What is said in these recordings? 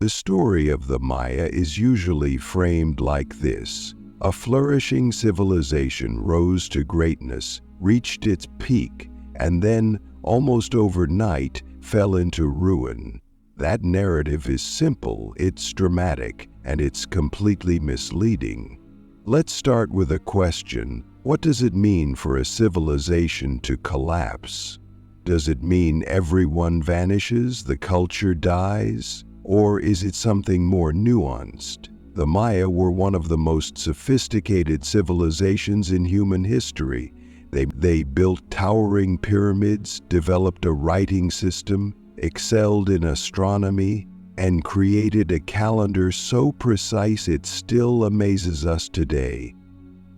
The story of the Maya is usually framed like this. A flourishing civilization rose to greatness, reached its peak, and then, almost overnight, fell into ruin. That narrative is simple, it's dramatic, and it's completely misleading. Let's start with a question. What does it mean for a civilization to collapse? Does it mean everyone vanishes, the culture dies? Or is it something more nuanced? The Maya were one of the most sophisticated civilizations in human history. They built towering pyramids, developed a writing system, excelled in astronomy, and created a calendar so precise it still amazes us today.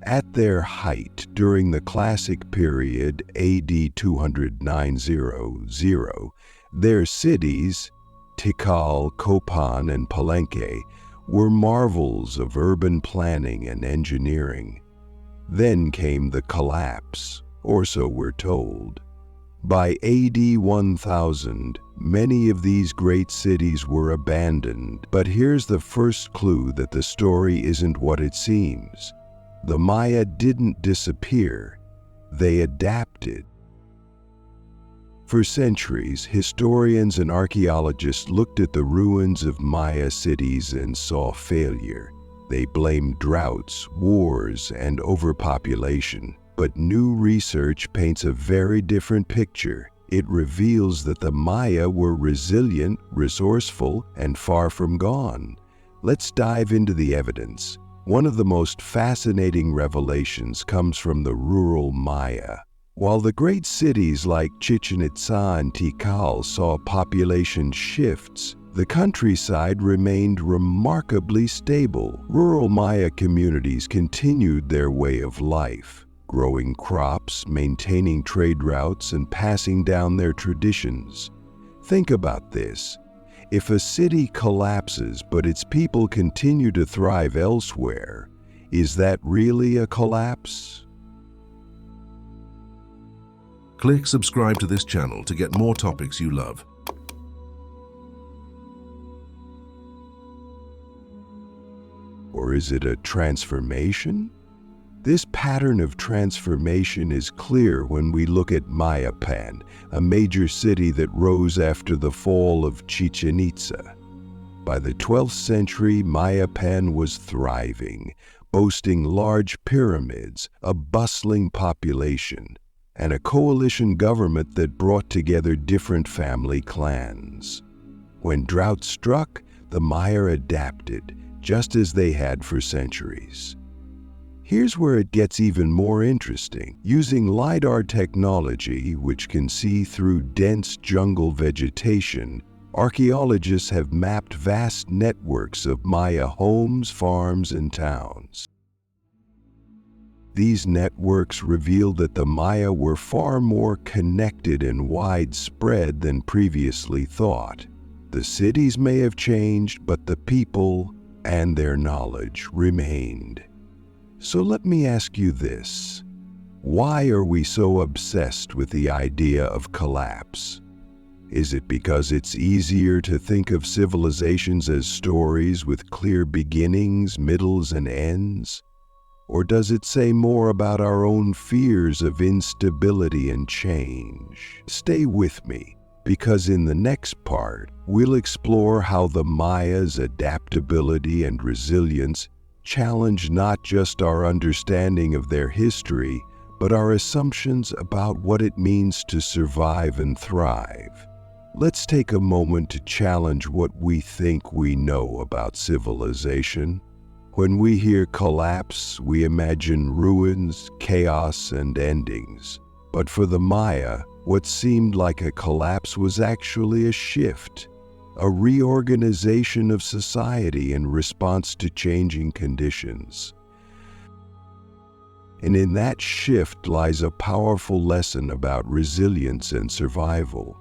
At their height, during the Classic period AD 209-00, their cities, Tikal, Copan, and Palenque, were marvels of urban planning and engineering. Then came the collapse, or so we're told. By AD 1000, many of these great cities were abandoned, but here's the first clue that the story isn't what it seems. The Maya didn't disappear, they adapted. For centuries, historians and archaeologists looked at the ruins of Maya cities and saw failure. They blamed droughts, wars, and overpopulation. But new research paints a very different picture. It reveals that the Maya were resilient, resourceful, and far from gone. Let's dive into the evidence. One of the most fascinating revelations comes from the rural Maya. While the great cities like Chichen Itza and Tikal saw population shifts, the countryside remained remarkably stable. Rural Maya communities continued their way of life, growing crops, maintaining trade routes, and passing down their traditions. Think about this. If a city collapses but its people continue to thrive elsewhere, is that really a collapse? Click subscribe to this channel to get more topics you love. Or is it a transformation? This pattern of transformation is clear when we look at Mayapan, a major city that rose after the fall of Chichen Itza. By the 12th century, Mayapan was thriving, boasting large pyramids, a bustling population, and a coalition government that brought together different family clans. When drought struck, the Maya adapted, just as they had for centuries. Here's where it gets even more interesting. Using LiDAR technology, which can see through dense jungle vegetation, archaeologists have mapped vast networks of Maya homes, farms, and towns. These networks reveal that the Maya were far more connected and widespread than previously thought. The cities may have changed, but the people and their knowledge remained. So let me ask you this. Why are we so obsessed with the idea of collapse? Is it because it's easier to think of civilizations as stories with clear beginnings, middles, and ends? Or does it say more about our own fears of instability and change? Stay with me, because in the next part, we'll explore how the Maya's adaptability and resilience challenge not just our understanding of their history, but our assumptions about what it means to survive and thrive. Let's take a moment to challenge what we think we know about civilization. When we hear collapse, we imagine ruins, chaos, and endings. But for the Maya, what seemed like a collapse was actually a shift, a reorganization of society in response to changing conditions. And in that shift lies a powerful lesson about resilience and survival.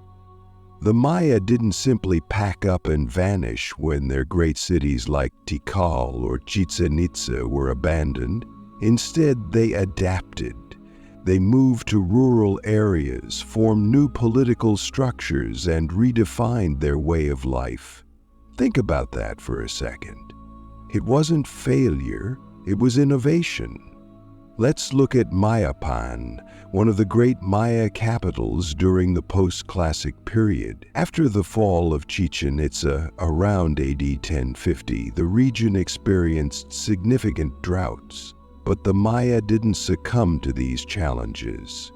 The Maya didn't simply pack up and vanish when their great cities like Tikal or Chichen Itza were abandoned. Instead, they adapted. They moved to rural areas, formed new political structures, and redefined their way of life. Think about that for a second. It wasn't failure, it was innovation. Let's look at Mayapan, one of the great Maya capitals during the post-classic period. After the fall of Chichen Itza around AD 1050, the region experienced significant droughts, but the Maya didn't succumb to these challenges.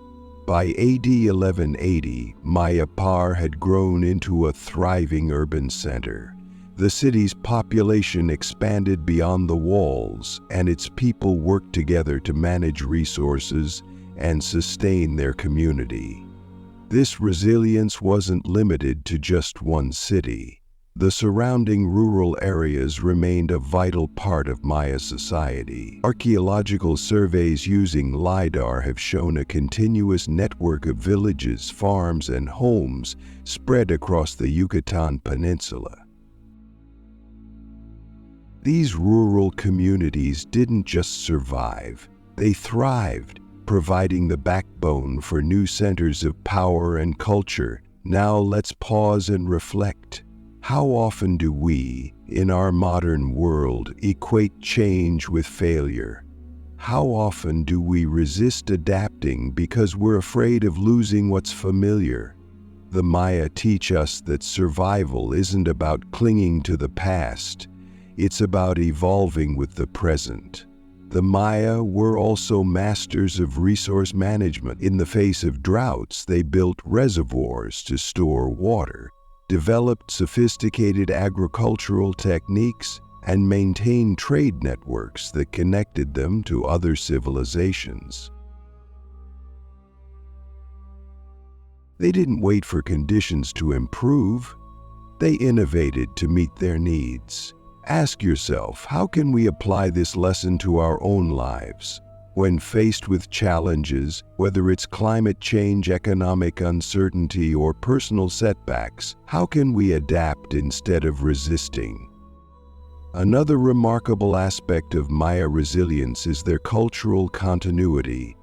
By AD 1180, Mayapar had grown into a thriving urban center. The city's population expanded beyond the walls, and its people worked together to manage resources and sustain their community. This resilience wasn't limited to just one city. The surrounding rural areas remained a vital part of Maya society. Archaeological surveys using LiDAR have shown a continuous network of villages, farms, and homes spread across the Yucatan Peninsula. These rural communities didn't just survive, they thrived, providing the backbone for new centers of power and culture. Now let's pause and reflect. How often do we, in our modern world, equate change with failure? How often do we resist adapting because we're afraid of losing what's familiar? The Maya teach us that survival isn't about clinging to the past. It's about evolving with the present. The Maya were also masters of resource management. In the face of droughts, they built reservoirs to store water, developed sophisticated agricultural techniques, and maintained trade networks that connected them to other civilizations. They didn't wait for conditions to improve. They innovated to meet their needs. Ask yourself, how can we apply this lesson to our own lives? When faced with challenges, whether it's climate change, economic uncertainty, or personal setbacks, how can we adapt instead of resisting? Another remarkable aspect of Maya resilience is their cultural continuity.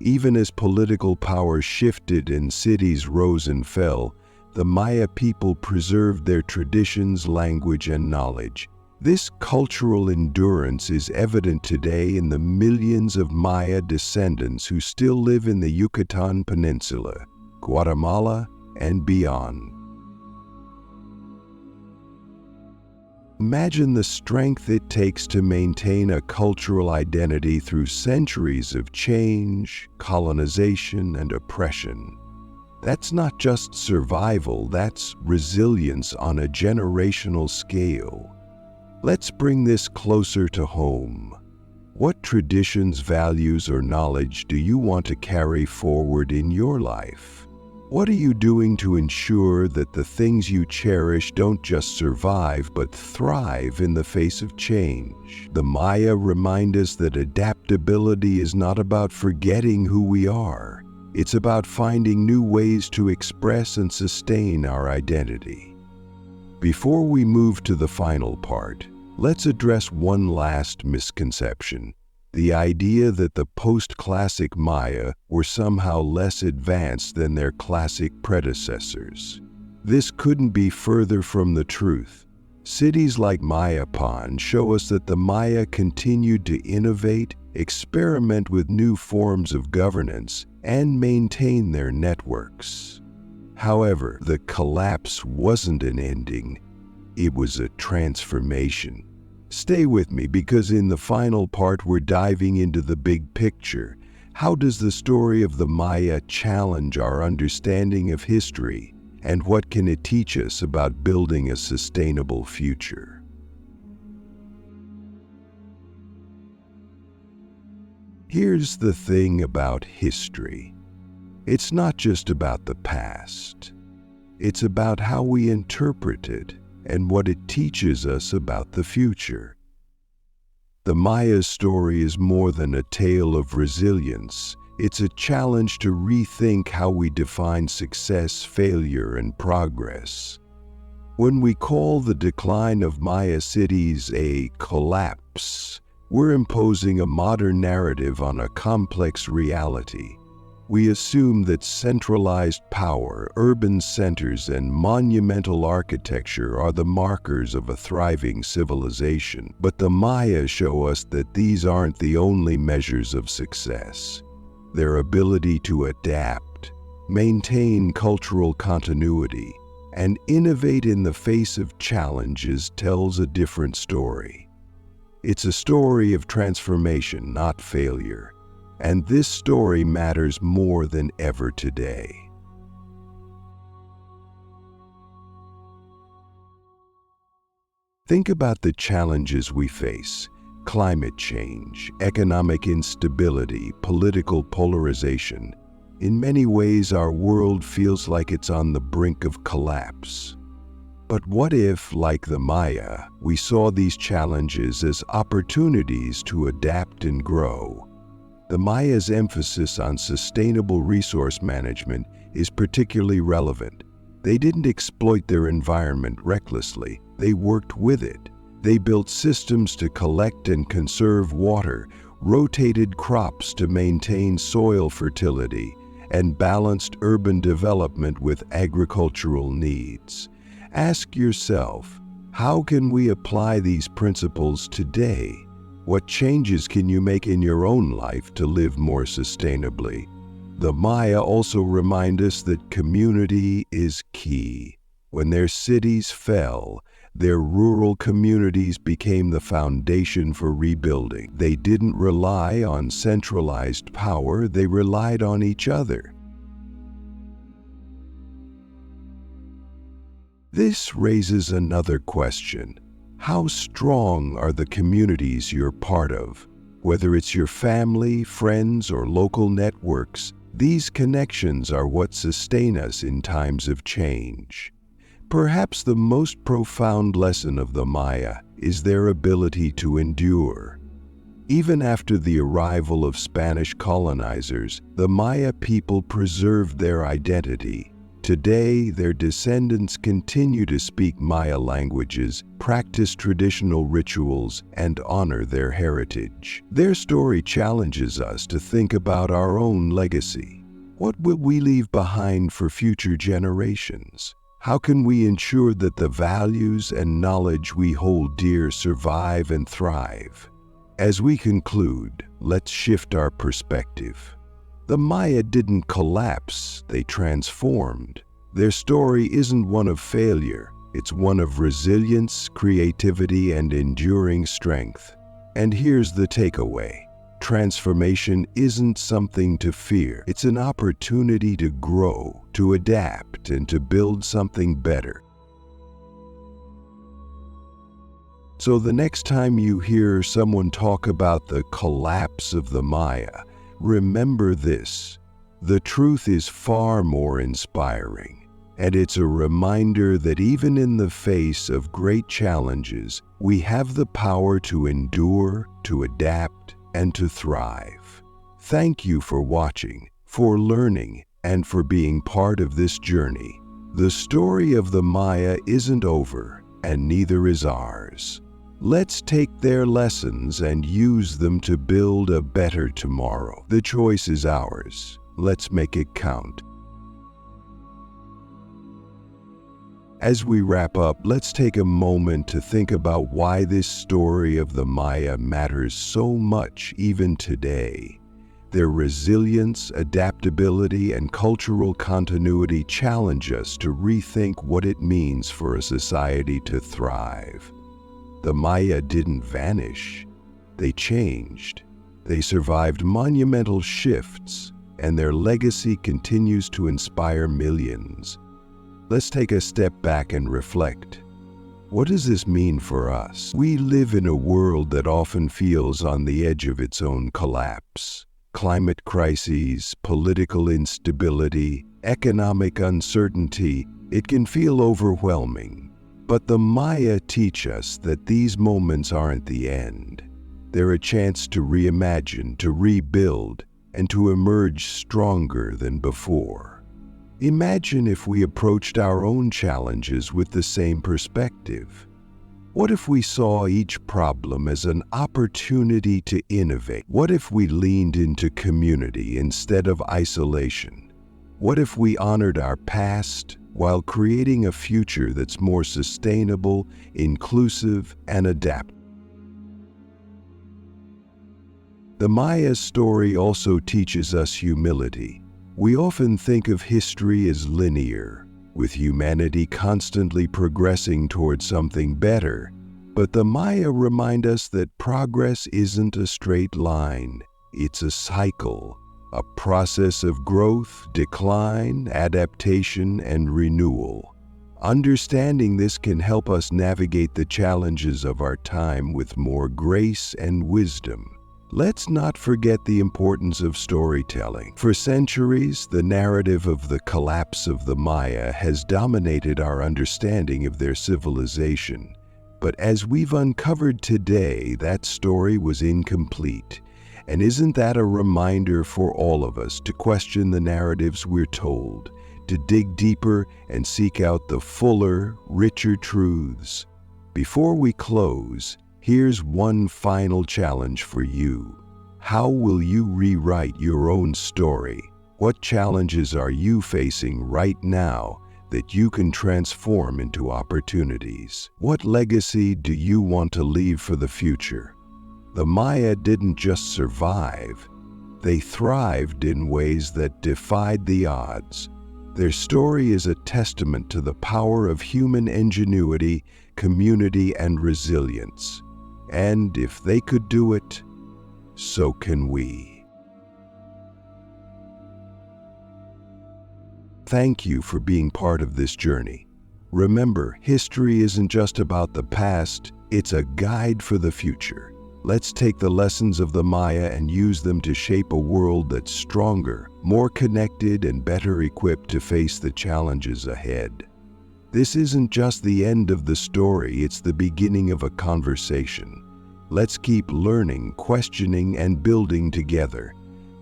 Even as political power shifted and cities rose and fell, the Maya people preserved their traditions, language, and knowledge. This cultural endurance is evident today in the millions of Maya descendants who still live in the Yucatan Peninsula, Guatemala, and beyond. Imagine the strength it takes to maintain a cultural identity through centuries of change, colonization, and oppression. That's not just survival, that's resilience on a generational scale. Let's bring this closer to home. What traditions, values, or knowledge do you want to carry forward in your life? What are you doing to ensure that the things you cherish don't just survive but thrive in the face of change? The Maya remind us that adaptability is not about forgetting who we are. It's about finding new ways to express and sustain our identity. Before we move to the final part, let's address one last misconception: the idea that the post-classic Maya were somehow less advanced than their classic predecessors. This couldn't be further from the truth. Cities like Mayapan show us that the Maya continued to innovate, experiment with new forms of governance, and maintain their networks. However, the collapse wasn't an ending, it was a transformation. Stay with me, because in the final part we're diving into the big picture. How does the story of the Maya challenge our understanding of history, and what can it teach us about building a sustainable future? Here's the thing about history. It's not just about the past. It's about how we interpret it and what it teaches us about the future. The Maya story is more than a tale of resilience. It's a challenge to rethink how we define success, failure, and progress. When we call the decline of Maya cities a collapse, we're imposing a modern narrative on a complex reality. We assume that centralized power, urban centers, and monumental architecture are the markers of a thriving civilization. But the Maya show us that these aren't the only measures of success. Their ability to adapt, maintain cultural continuity, and innovate in the face of challenges tells a different story. It's a story of transformation, not failure. And this story matters more than ever today. Think about the challenges we face: climate change, economic instability, political polarization. In many ways, our world feels like it's on the brink of collapse. But what if, like the Maya, we saw these challenges as opportunities to adapt and grow? The Maya's emphasis on sustainable resource management is particularly relevant. They didn't exploit their environment recklessly, they worked with it. They built systems to collect and conserve water, rotated crops to maintain soil fertility, and balanced urban development with agricultural needs. Ask yourself, how can we apply these principles today? What changes can you make in your own life to live more sustainably? The Maya also remind us that community is key. When their cities fell, their rural communities became the foundation for rebuilding. They didn't rely on centralized power, they relied on each other. This raises another question. How strong are the communities you're part of? Whether it's your family, friends, or local networks, these connections are what sustain us in times of change. Perhaps the most profound lesson of the Maya is their ability to endure. Even after the arrival of Spanish colonizers, the Maya people preserved their identity. Today, their descendants continue to speak Maya languages, practice traditional rituals, and honor their heritage. Their story challenges us to think about our own legacy. What will we leave behind for future generations? How can we ensure that the values and knowledge we hold dear survive and thrive? As we conclude, let's shift our perspective. The Maya didn't collapse, they transformed. Their story isn't one of failure, it's one of resilience, creativity, and enduring strength. And here's the takeaway. Transformation isn't something to fear, it's an opportunity to grow, to adapt, and to build something better. So the next time you hear someone talk about the collapse of the Maya, remember this: the truth is far more inspiring, and it's a reminder that even in the face of great challenges, we have the power to endure, to adapt, and to thrive. Thank you for watching, for learning, and for being part of this journey. The story of the Maya isn't over, and neither is ours. Let's take their lessons and use them to build a better tomorrow. The choice is ours. Let's make it count. As we wrap up, let's take a moment to think about why this story of the Maya matters so much even today. Their resilience, adaptability, and cultural continuity challenge us to rethink what it means for a society to thrive. The Maya didn't vanish, they changed. They survived monumental shifts, and their legacy continues to inspire millions. Let's take a step back and reflect. What does this mean for us? We live in a world that often feels on the edge of its own collapse. Climate crises, political instability, economic uncertainty, it can feel overwhelming. But the Maya teach us that these moments aren't the end. They're a chance to reimagine, to rebuild, and to emerge stronger than before. Imagine if we approached our own challenges with the same perspective. What if we saw each problem as an opportunity to innovate? What if we leaned into community instead of isolation? What if we honored our past while creating a future that's more sustainable, inclusive, and adaptive? The Maya story also teaches us humility. We often think of history as linear, with humanity constantly progressing towards something better. But the Maya remind us that progress isn't a straight line. It's a cycle, a process of growth, decline, adaptation, and renewal. Understanding this can help us navigate the challenges of our time with more grace and wisdom. Let's not forget the importance of storytelling. For centuries, the narrative of the collapse of the Maya has dominated our understanding of their civilization. But as we've uncovered today, that story was incomplete. And isn't that a reminder for all of us to question the narratives we're told, to dig deeper and seek out the fuller, richer truths? Before we close, here's one final challenge for you. How will you rewrite your own story? What challenges are you facing right now that you can transform into opportunities? What legacy do you want to leave for the future? The Maya didn't just survive, they thrived in ways that defied the odds. Their story is a testament to the power of human ingenuity, community, and resilience. And if they could do it, so can we. Thank you for being part of this journey. Remember, history isn't just about the past, it's a guide for the future. Let's take the lessons of the Maya and use them to shape a world that's stronger, more connected, and better equipped to face the challenges ahead. This isn't just the end of the story, it's the beginning of a conversation. Let's keep learning, questioning, and building together.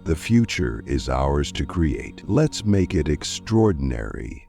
The future is ours to create. Let's make it extraordinary.